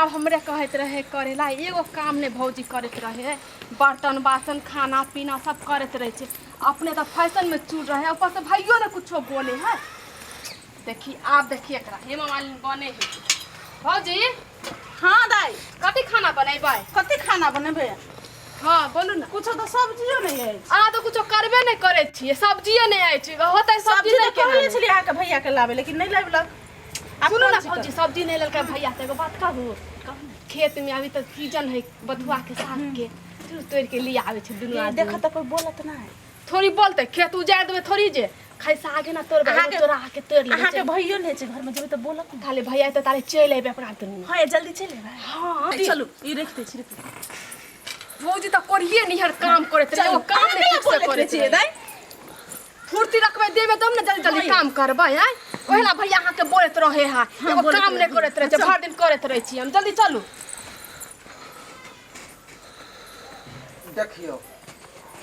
काम हमरे कहत रहे करेला एगो काम ने भौजी करत रहे बर्तन बासन खाना पीना सब करत रहे छे अपने तो फैशन में चूड़ रहे ऊपर से भाइयों ने कुछो बोले है। देखी आप देखिए एकरा हेमा मालिनी बने है भौजी। हाँ दाई कथी खाना बनेबै? कथी खाना बनेबे? हाँ बोलू ना। कुछो तो सब्जियो नहीं है। तो कुछो करबे नहीं करे छी सब्जिए नहीं आइ छी होतै सब्जी नहीं के कहले छली आके भैया के लावे लेकिन नहीं लावल। सुनो ना भौजी सब्जी नहीं ललका भैया से एगो बात कहू खेत में अभी तक सीजन है बथुआ के साग के तोड़ के लिए आवे छे दुनु आदमी। देखा त कोई बोलत ना है थोड़ी बोलते खेत उजाड़ देबे थोड़ी जे खाई सागे ना तोड़ तोड़ा के तोड़ ले आके भैयो नहीं छे घर में जेबे त बोलत ना खाली भैया त तारे चल आबे अपना दुनु। हां जल्दी चले भाई। हां चलो ई रख दे छी भौजी त करिए निहर काम करत रहे काम नहीं ठीक से करे छे दाई फुर्ती रखबे देबे तब ना जल्दी जल्दी काम करबे हैं ओहला भैया अहाँ के बोलत रहे है एगो काम नहीं करत रहे छे भर दिन करत रहे छी हम जल्दी चलू। देखियो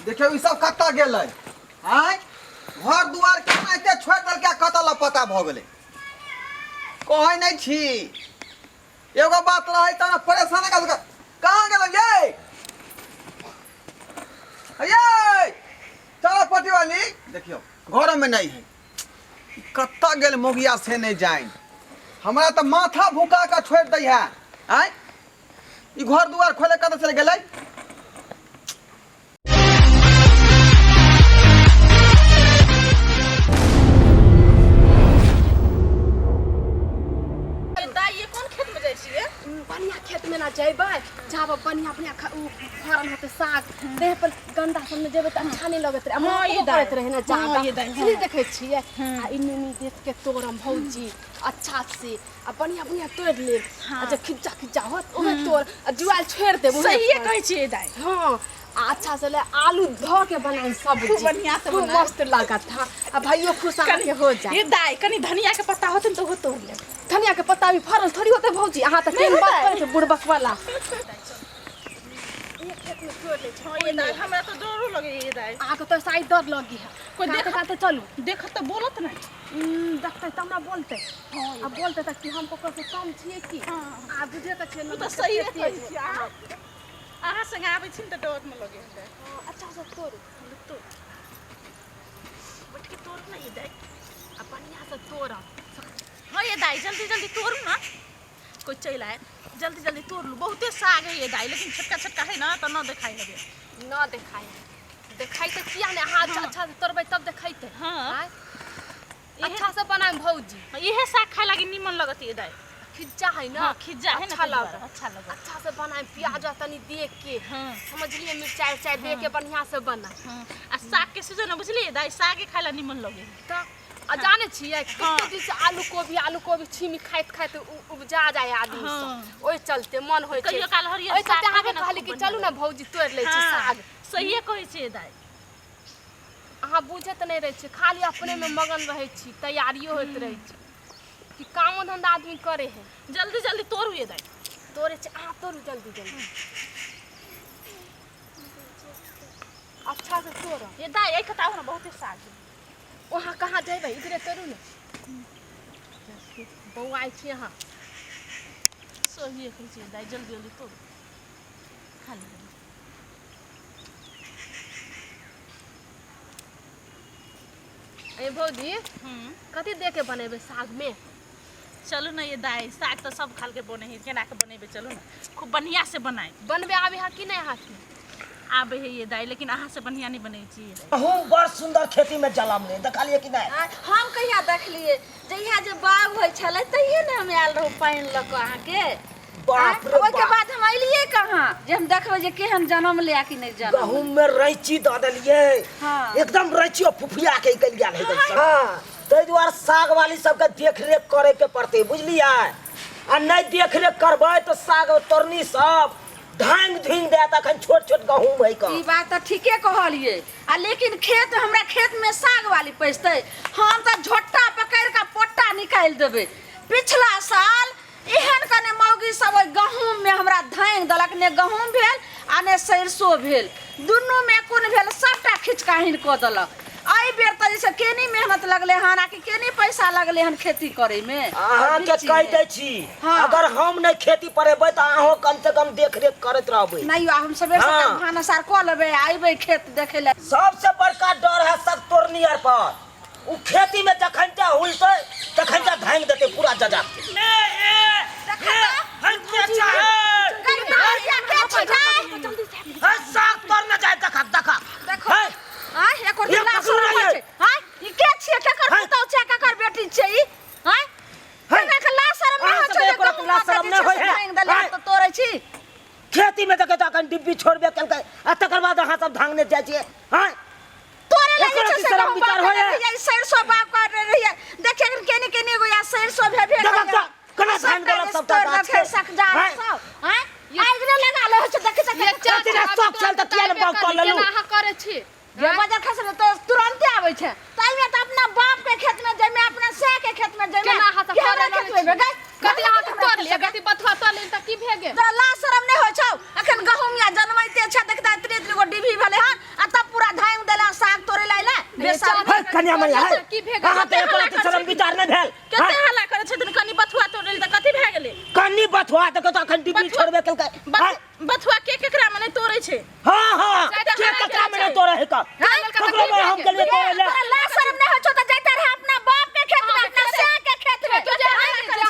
देखियो ई सब कत्ता गेलै हैं घर दुआर के एते छोड़ दल के कतल पता भ गेलै कहै नहीं छी एगो बात रहै त ना परेशान कर कहां गेलै ये चलो पटी वाली देखियो घर में नहीं है कत्ता गेल मोगिया से नहीं जाए हमरा तो माथा भूका के छोड़ दै है हैं ई घर दुआर खोले कत चल गेलै। बढ़िया खेत में ना जेबै जहाँ बढ़िया बढ़िया फरल होते साग देह पर गंदा सब में जेबै त अच्छा नहीं लगत रहे। हां ये करत रहे ना ज्यादा इसलिए देखे छिए आ इन्नी देख के तोरम भौजी अच्छा से आ बढ़िया बढ़िया तोड़ ले अच्छा खिज्जा खिज्जा होत ओहे तोड़ आ जुआल छोड़ दे। सही है कहै छिए दाई। हां अच्छा से ले आलू धो के बनाई सब्जी बढ़िया से बना मस्त लागत था आ भाइयों खुश आके हो जाए। ये दाई कनी धनिया के पत्ता होतन तो हो तोड़ ले धनिया के पत्ता भी फरल थोड़ी होते भौजी अहाँ त केन बात करे छे बुड़बक वाला ये खेत में तोड़ ले हां ये दाई हमरा तो डरो लगे ये दाई अहाँ के तो शायद डर लगी है कोई देखते चलू देखत तो बोलत ना देखते त हमरा बोलते अब बोलते त कि हम पकड़ के कम छिए की आ बुझे त छे तो सही है आहा संग आबै छिन त डर में लगे अच्छा से तोड़ तो बट के तोड़ ना ये दाई आ बढ़िया से तोड़। हां ये दाई जल्दी जल्दी तोड़ू ना कोई चल आए जल्दी जल्दी तोड़ लू बहुते साग है ये दाई लेकिन छोटका छोटका है ना तो ना दिखाई लगे ना दिखाई दिखाई त किया ने हाथ अच्छा से तोड़बै तब दिखाइते। हां अच्छा से बनाए भौजी इहे साग खाए लागी निमन लगत ये दाई खिज्जा है ना खिज्जा है अच्छा ना अच्छा लगा अच्छा से बनाए प्याज तनी देख के समझ लिए मिर्चाई उर्चाई दे के बढ़िया से बना आ साग के सीजन बुझलिए दाई सागे खाइला निमन लगे त आ जाने छिए कितने दिन से आलू कोबी छीमी खाइत खाइत उपजा जाए आदमी सब ओइ चलते मन होय छै कहियो काल हरियर ओइ चलते अहाँ के कहली कि चलू ना भौजी तोड़ ले छी साग सही कहै छै दाई अहाँ बुझत नहीं रहे छी खाली अपने में मगन रहे छी तैयारियो होत रहे छी कि काम धंधा आदमी करे है। जल्दी जल्दी तोड़ू ये दाई तोड़े छी अहाँ तोड़ू जल्दी जल्दी अच्छा से तोड़ ये दाई एक बताओ ना बहुते साग है वहाँ कहाँ जेबै इधरे तोड़ू ना बौआ आई छी यहाँ सही कहै छै दाई जल्दी जल्दी तोड़ू खाली ए भौजी कथी दे के बनेबे साग में? चलो ना ये दाई साग तो सब खाल के बने है केना के बनेबे चलो ना खूब बढ़िया से बनाए बनबे आवे है कि नहीं हाथ में आबे है ये दाई लेकिन अहाँ से बढ़िया नहीं बनै छी अहू बड़ सुंदर खेती में जलमले देखलिए कि नहीं हम कहिया देखलिए जहिया जे बाग होय छले तहिए ने हम आयल रहू पानी ल के अहाँ के बाप रे ओके बाद हम अइलिए कहां जे हम देखबै जे केहन जन्म ले कि नहीं जन्म गहूम में रैची द देलिए एकदम रैची फुफिया के निकल गेल है हां तै दुआर साग वाली सब के देख रेख करे के पड़ते बुझलिए आ नहीं देख रेख करबै तो साग तोरनी सब धांग धुंग दे तखन छोट छोट गहूम है का ई बात तो ठीके कहलिए आ लेकिन खेत हमरा खेत में साग वाली पैसते हम तो झोट्टा पकड़ के पोट्टा निकाल देबे। पिछला साल एहन कने मौगी सब गहूम में हमरा धांग दलक ने गहूम भेल आ ने सरसों भेल दुनू में कोन भेल सबटा खिचकाहिन क दलक। आई बेर त जैसे केनी मेहनत लगले हन आकि केनी पैसा लगले हन खेती करे में अहाँ के कह दै छी हाँ। अगर हम नहीं खेती परेबै त अहाँ कम से कम देख रेख करत रहबै। नहीं हम सबे हाँ। से भाना सार क लेबे आइबे खेत देखे ले। सबसे बड़का डर है सब तोरनियर पर। उ खेती में जखनटा हुलतै तखनटा धांग देते पूरा जजा के। साग तोड़ना जाए देखा देखा देखो हां एको दिना सुना छै हां ई के छिए केकर पुतौ छै केकर बेटी छै ई हां केकर के ला शरम नहीं हो छै एको ला शरम नहीं होय है तो तोरे छी खेती में देखे तो अखन डिब्बी छोड़बे केलकै आ तकर बाद अहाँ सब धांगने जाय छिए हां तोरे लगे एको छै शरम विचार होय है ये सरसों बाप कर रही है देखे केनी केनी गो या सरसों भे देखा कना धान गलत सब तोड़ के सक जा सब हां आइ रे लगा लो छै देखे ये देखे तेरा शौक चल त किया ने बाप कर लेलू केना करे छी जे बाजार खसरे तो तुरंत आवे छै ताई में त अपना बाप के खेत में जमे अपना से के खेत में जमे केना हाथ करे खेत में गई कति हाथ तोड़ लिया कति बथुआ तोड़ ले त की भेगे तो ला शरम नहीं हो छौ अखन गहुम या जनमैते छै देखता इतने इतने गो डिभी भेले हन आ तब पूरा धांग देला साग तोड़े लाइला बेसारी है कन्या मैया है की भेगे अहाँ त एको शरम विचार नहीं भेल कते हल्ला करे छथिन कनी बथुआ तोड़े त कथि भए गेलै कन्नी बथुआ देखो तो अखन डिब्बी छोड़बे केलकै बथुआ के केकरा में नहीं तोड़े छै हां हां के ककरा में नहीं तोड़े है का ककरो में हम के लिए तोड़े ले ला शरम नहीं हो छौ त जाते रहे अपना बाप के खेत में अपना से के खेत में तुझे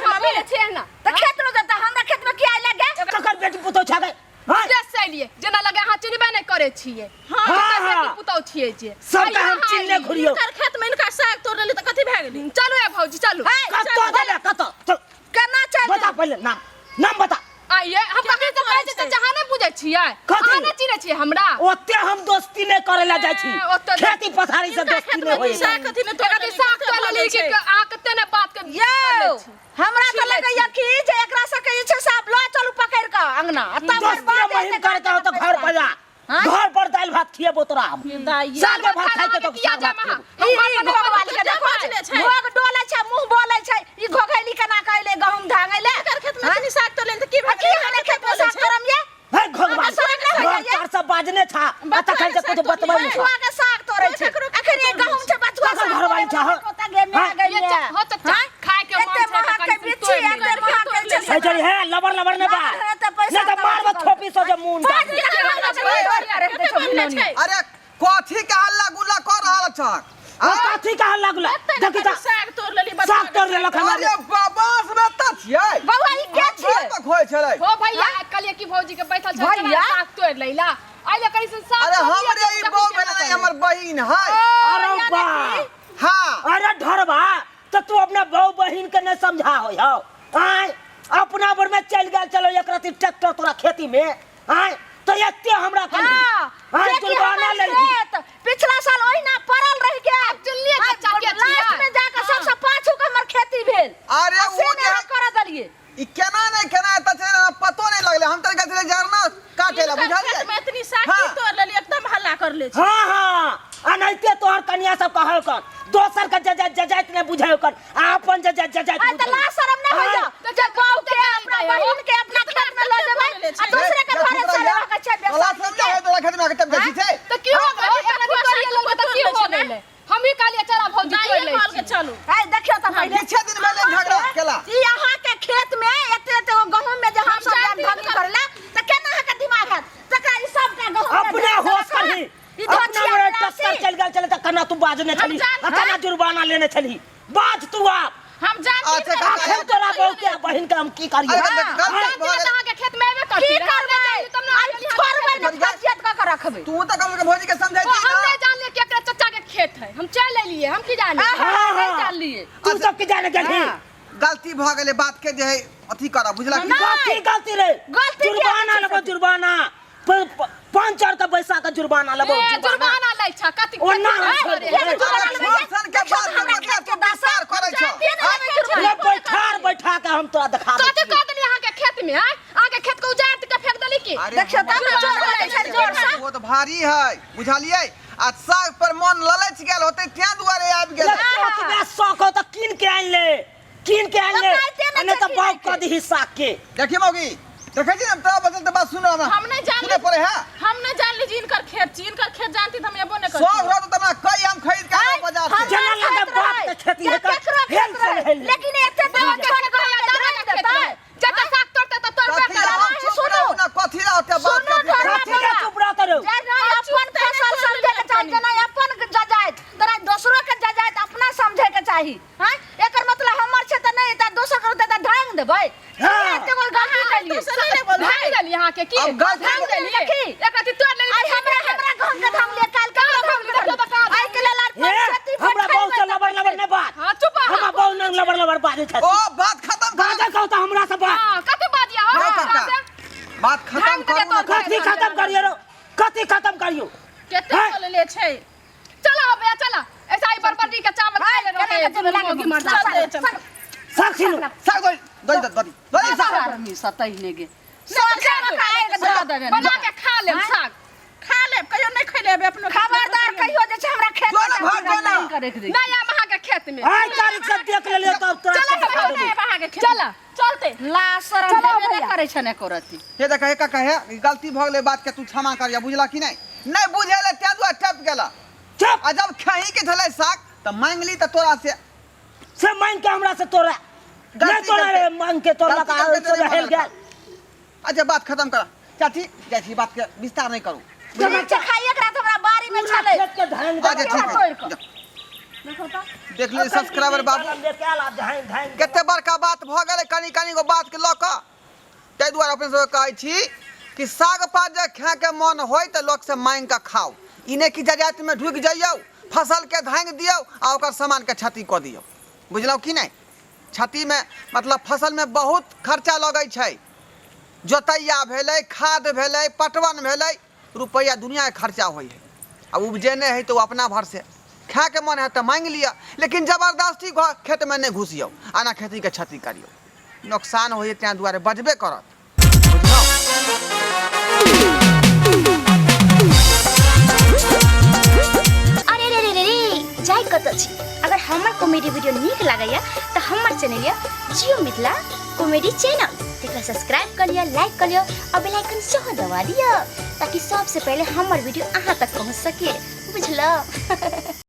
हम मिले छे ना त खेत में जता हमरा खेत में किया लगे ककर बेटी पुतो छ गए हां देश से लिए जना लगे हां चिनबे नहीं करे छिए हाँ, हाँ। बेटी पुतौ छिए जे सब का हम चिन्ने घुरियो कर खेत में इनका साग तोड़ ले त कथि भए गेलै चलो ए भौजी चलो कतो देले कतो चल केना चल बता पहले नाम बता आइए हम कभी तो कहै छै जहां नहीं बुझै छिए कथी? अहाँ नहीं चिन्है छिए हमरा ओते हम दोस्ती नहीं करे ला जाय छी ओते- खेती पथारी से दोस्ती नहीं होय साग कथि ने तोड़ कति साग तोड़ ले कि अहाँ कते ने बात के यो हमरा त लगैया कि जे एकरा से कहै छै सब लो चलू पकड़ के अंगना तब दोस्ती महिम करके हो तो घर पर जा घर पर दाल भात खिएबो तोरा हम साग भात खाइ के तो साग भात खिएबो। ई घोग वाली के देखो घोग डोले छै मुंह बोले छै ई घोघैली केना कहले गहूम धांगैले कर खेत में कनी साग तोड़ ले त की भए की हने खेत में साग करम ये है घोगवा शरम नहीं होइया ये? चार सब बाजने था बता खाइ से कुछ बतबै नहीं बथुआ के साग तोड़े छै अखन ये गहूम छै बथुआ ककर घर वाली छ कोता गे में गई ये हो तो खाए के एते महक के बिच्छी एते महक के है चली है लबर ने बा नहीं तो मारबो थोपी से जे मुंह अरे कथी के हल्ला गुल्ला कर रहल छक आ कथी का लागला देखि त साग तोड़ लेली साग तोड़ ले लखन अरे बाबास में त छियै बौआ ई के छियै तक होय छलै हो भैया कलिए की भौजी के बैठल छै भैया? साग तोड़ लैला आइले करी से साग अरे तोड़ लिया, हमरे ई तो बौ कुछ भेलै ना हमर बहिन है अरे बा हां अरे ढरबा तो तू अपना बहू बहिन के नहीं समझा हो आय अपना बर में चल गया चलो एक रति ट्रैक्टर तोरा खेती में आय तो एते हमरा कर हां जुर्माना ले पिछला साल ओहिना पड़ल रह के चलिए चाचा के लास्ट में जाके सबसे पाछू के हमर खेती भेल अरे से वो ने हम कर दलिए ई केना नहीं केना त चले पतो नहीं लगले हम त कहले जरना काटेला बुझलिए में इतनी साग हाँ। तोड़ लेली एकदम हल्ला कर ले छै हां हां अनैते तोहर कन्या सब कहल कर दोसर के जजाइत ने बुझाय कर अपन जजाइत आ त ला शरम नहीं होइया तो जब बाऊ के अपना बहिन के अपना खेत में ले जेबै आ दूसरे के घरे चले के छै अल्लाह समझा है तोरा खेत में के तब बेची छे तो की हो गए एक करिए लगे तो की हो गए हम ही कहलिए चला भौजी तोड़ जाइए ले कॉल के चलो है देखियो त पहले पीछे दिन में झगड़ा केला ई अहाँ के खेत में एते एते गहूम में जे हम सब जान भागी करला त केना अहाँ के दिमाग है तकरा ई सब का गहूम अपने होश करही अपना मेरे टक्कर चल गया चले त कना तू बाजने छली कना जुर्माना लेने छली बाज तू आप हम जानते अच्छा, आखिर तोरा बहू के बहिन के हम की करिए अरे कहाँ के खेत में एबे करती की करबै आई छोड़बै न फसियत क के रखबै तू त कम के भौजी के समझाई हम ना नहीं जान लिए कि एकरा चाचा के खेत है हम चल लिए हम की जाने नहीं जान लिए तू सब के जाने गेली गलती भ गेले बात के जे है अथी करा बुझला कि कथी गलती रे गलती क्या जुर्माना लेबो जुर्माना 5-4 का पैसा का जुर्माना लेबो जुर्माना लै छ कति ओ ना शासन के बात में मतलब तू विस्तार करे छ ले बैठा के हम तोरा दिखा कति दे कह देली अहाँ के खेत में आहाँ के खेत को उजाड़ के फेंक देली की देखियो तब न जोर लगे छै जोर से वो तो भारी है बुझलिए आ साग पर मन ललच गेल होते त्या दुआरे आबि गेल ले शौक हो तो कीन के आन ले नहीं तो बाप कर दी हिस्सा के देखी मौगी देखे छी ना तोरा बचल त बात सुनो हम नहीं जान सुने पड़े है हम नहीं जान ली इनकर खेत जानती तो हम एबो नहीं सौ करती रहा तो तमरा कई हम खरीद के आना बाजार से जना लगा बाप के खेती है लेकिन एते दावा के कोने कहला दावा नहीं देता जब साग तोड़ते तो तोड़ पे करा सुनो ना कथी रहते बात कथी का चुप रह करो अपन फसल समझे के चाही जना अपन जजाइत तोरा दूसरो के जजाइत अपना समझे के चाही हां एकर मतलब हमर छै त नहीं त दोसर करते त ढंग देबै एते कोई गलती कैलिए ढंग देली यहाँ के की अब गलती ढंग देली एक अथी तोड़ लेली आई हमरा घर के ढंग ले काल के ढंग आई के लाल पंचायती हमरा बहुत से लबर ने बात हां चुप हमरा बहुत न लबर बात छै ओ बात खत्म कर बात कहू त हमरा से बात हां कते बाजिया हो नहीं काका बात खत्म करू कथी खत्म करियो रो कथी खत्म करियो केते चल ले छै चला बे चला ऐसा ही बरबटी के चावल खा ले रहे मोगी मर जा साक्षी लो साग दो साग मी सतई ने गे सोचे न खाए के बना देबे बना के खा ले साग खा ले कहियो नहीं खइले बे अपनो खबरदार कहियो जे छै हमरा खेत जो ना भाग जो ना। नहीं करे के दे नया महा के खेत में आई तारीख से देख ले तब तोरा चला से बता देबो वहां के चला चलते लासर देबे नहीं करे छने करती ये देख का कहे गलती भ गेले बात के तू क्षमा करिया बुझला कि नहीं बुझेले ते दुआ टप गेला चुप आ जब खही के धले साग त मांग ली त तोरा से मांग के हमरा से तोरा नहीं तोरा रे मांग के तोरा का तो हेल गेल अच्छा बात खत्म कर चाची जैसी बात के विस्तार नहीं करू जब खाइए एकरा तो हमरा बारी में चले खेत के धान अच्छा ठीक है देख ले सब्सक्राइबर बाबू लेके आला धान कते बड़का बात भ गेले कनी गो बात के ल क तै दुआरे अपने सब कहै छी कि साग पात जे खा के मन होय त लोग से मांग के खाओ इने की जजात में ढुक जाइयो फसल के धांग दियो आ ओकर सामान के क्षति क दियो बुझलौ कि नहीं क्षति में मतलब फसल में बहुत खर्चा लगै छै जोतैया भेलै खाद भेलै पटवन भेलै रुपया दुनिया के खर्चा होय है अब उपजेने है तो अपना भर से खा के मन है तो मांग लिया लेकिन जबरदस्ती खेत में नहीं घुसियो आना खेती के क्षति करियो नुकसान होइए त्या दुआरे बजबे करत बुझलौ अरे रे रे रे रे जाय कत छी अगर हमर कॉमेडी वीडियो नीक लागैया त हमर चैनल या जियो मिथिला कॉमेडी चैनल तेकरा सब्सक्राइब कर लिया लाइक कर लिया और बेल आइकन सेहो दबा दिया ताकि सबसे पहले हमर वीडियो अहाँ तक पहुंच सके बुझलो